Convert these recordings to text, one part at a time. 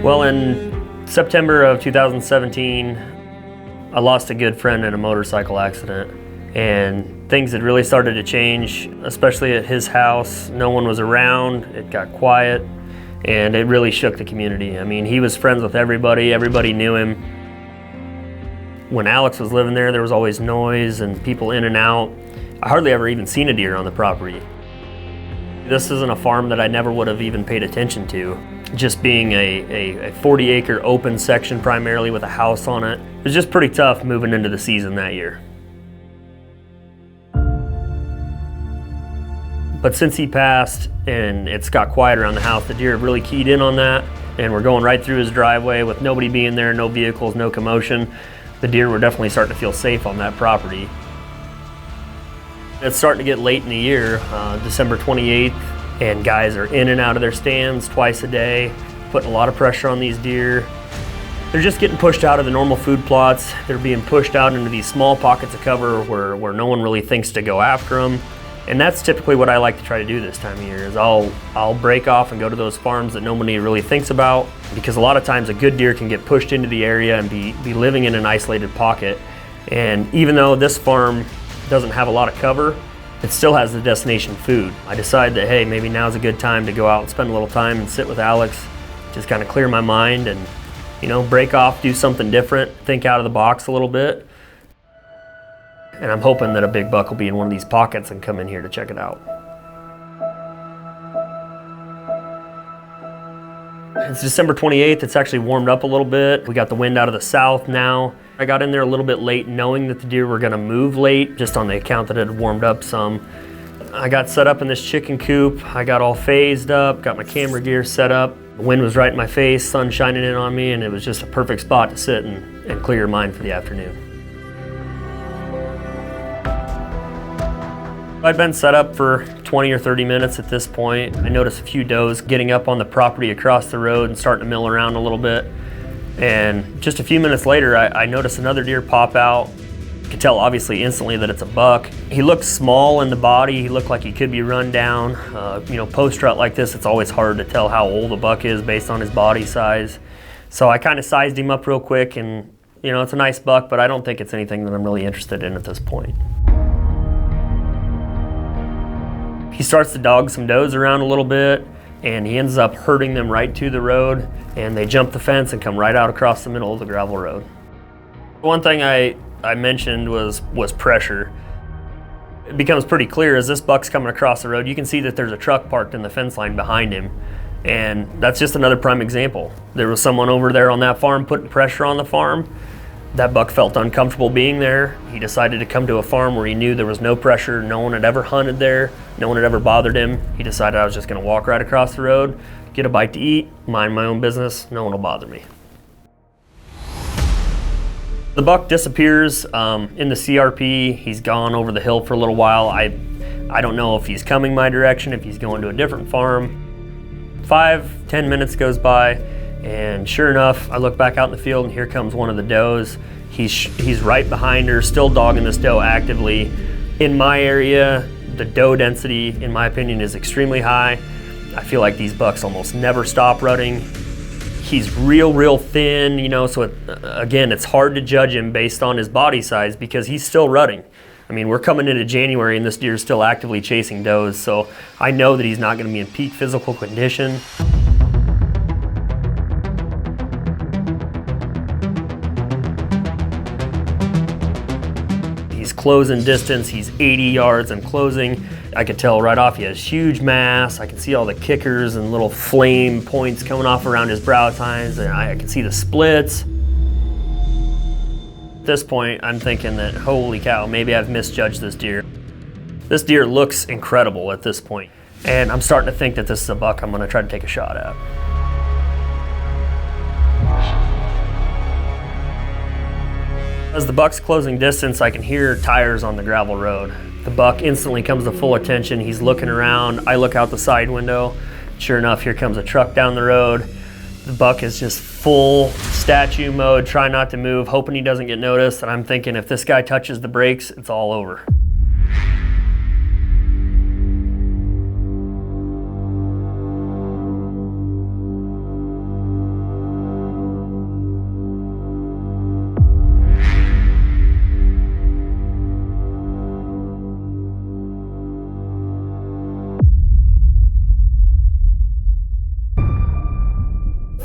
Well, in September of 2017, I lost a good friend in a motorcycle accident, and things had really started to change, especially at his house. No one was around, it got quiet, and it really shook the community. I mean, he was friends with everybody, everybody knew him. When Alex was living there was always noise and people in and out. I hardly ever even seen a deer on the property. This isn't a farm that I never would have even paid attention to. Just being a 40-acre open section primarily with a house on it, it was just pretty tough moving into the season that year. But since he passed and it's got quiet around the house, the deer have really keyed in on that, and we're going right through his driveway with nobody being there, no vehicles, no commotion. The deer were definitely starting to feel safe on that property. It's starting to get late in the year, December 28th, and guys are in and out of their stands twice a day, putting a lot of pressure on these deer. They're just getting pushed out of the normal food plots. They're being pushed out into these small pockets of cover where no one really thinks to go after them. And that's typically what I like to try to do this time of year, is I'll break off and go to those farms that nobody really thinks about, because a lot of times a good deer can get pushed into the area and be living in an isolated pocket. And even though this farm doesn't have a lot of cover, it still has the destination food. I decided that, hey, maybe now's a good time to go out and spend a little time and sit with Alex, just kind of clear my mind and, you know, break off, do something different, think out of the box a little bit. And I'm hoping that a big buck will be in one of these pockets and come in here to check it out. It's December 28th, it's actually warmed up a little bit. We got the wind out of the south now. I got in there a little bit late knowing that the deer were gonna move late, just on the account that it had warmed up some. I got set up in this chicken coop. I got all phased up, got my camera gear set up. The wind was right in my face, sun shining in on me, and it was just a perfect spot to sit and clear your mind for the afternoon. I'd been set up for 20 or 30 minutes at this point. I noticed a few does getting up on the property across the road and starting to mill around a little bit. And just a few minutes later, I noticed another deer pop out. You could tell obviously instantly that it's a buck. He looked small in the body. He looked like he could be run down. You know, post-rut like this, it's always hard to tell how old a buck is based on his body size. So I kind of sized him up real quick, and you know, it's a nice buck, but I don't think it's anything that I'm really interested in at this point. He starts to dog some does around a little bit, and he ends up herding them right to the road, and they jump the fence and come right out across the middle of the gravel road. One thing I mentioned was pressure. It becomes pretty clear as this buck's coming across the road. You can see that there's a truck parked in the fence line behind him, and that's just another prime example. There was someone over there on that farm putting pressure on the farm. That buck felt uncomfortable being there. He decided to come to a farm where he knew there was no pressure, no one had ever hunted there, no one had ever bothered him. He decided I was just gonna walk right across the road, get a bite to eat, mind my own business, no one will bother me. The buck disappears in the CRP. He's gone over the hill for a little while. I don't know if he's coming my direction, if he's going to a different farm. 5-10 minutes goes by, and sure enough, I look back out in the field and here comes one of the does. He's right behind her, still dogging this doe actively. In my area, the doe density, in my opinion, is extremely high. I feel like these bucks almost never stop rutting. He's real thin, you know, so again, it's hard to judge him based on his body size because he's still rutting. I mean, we're coming into January and this deer is still actively chasing does, so I know that he's not gonna be in peak physical condition. Closing distance, he's 80 yards and closing. I could tell right off he has huge mass. I can see all the kickers and little flame points coming off around his brow tines, and I can see the splits. At this point, I'm thinking that, holy cow, maybe I've misjudged this deer. This deer looks incredible at this point, and I'm starting to think that this is a buck I'm gonna try to take a shot at. As the buck's closing distance, I can hear tires on the gravel road. The buck instantly comes to full attention. He's looking around. I look out the side window. Sure enough, here comes a truck down the road. The buck is just full statue mode, trying not to move, hoping he doesn't get noticed. And I'm thinking if this guy touches the brakes, it's all over.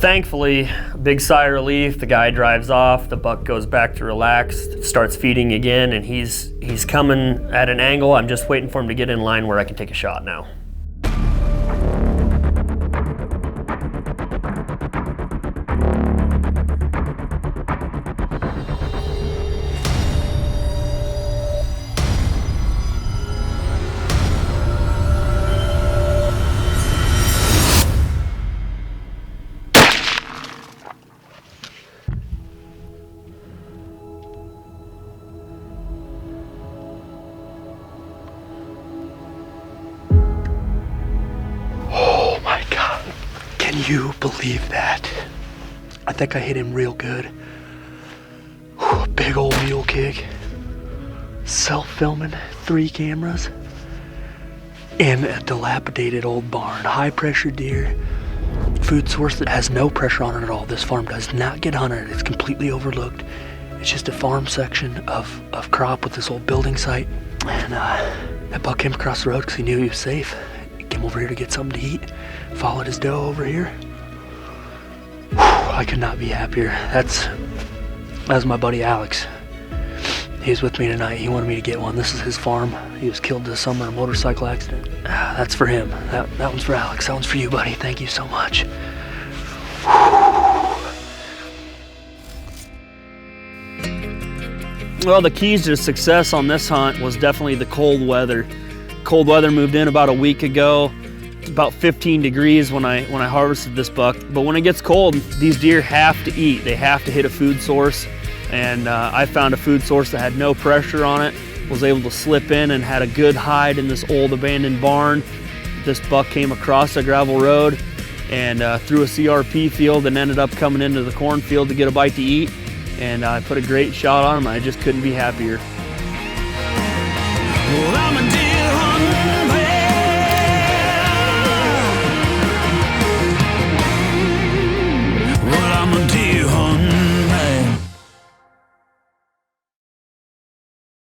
Thankfully, big sigh of relief, the guy drives off, the buck goes back to relax, starts feeding again, and he's coming at an angle. I'm just waiting for him to get in line where I can take a shot now. Can you believe that? I think I hit him real good. Whew, big old mule kick. Self-filming, 3 cameras. In a dilapidated old barn. High pressure deer. Food source that has no pressure on it at all. This farm does not get hunted. It's completely overlooked. It's just a farm section of crop with this old building site. And that buck came across the road because he knew he was safe. He came over here to get something to eat. Followed his doe over here. Whew, I could not be happier. That's my buddy Alex. He's with me tonight. He wanted me to get one. This is his farm. He was killed this summer in a motorcycle accident. That's for him. That one's for Alex. That one's for you, buddy. Thank you so much. Well, the keys to success on this hunt was definitely the cold weather. Cold weather moved in about a week ago. It's about 15 degrees when I harvested this buck. But when it gets cold, these deer have to eat. They have to hit a food source. And I found a food source that had no pressure on it, was able to slip in and had a good hide in this old abandoned barn. This buck came across a gravel road and through a CRP field and ended up coming into the cornfield to get a bite to eat. And I put a great shot on him. I just couldn't be happier.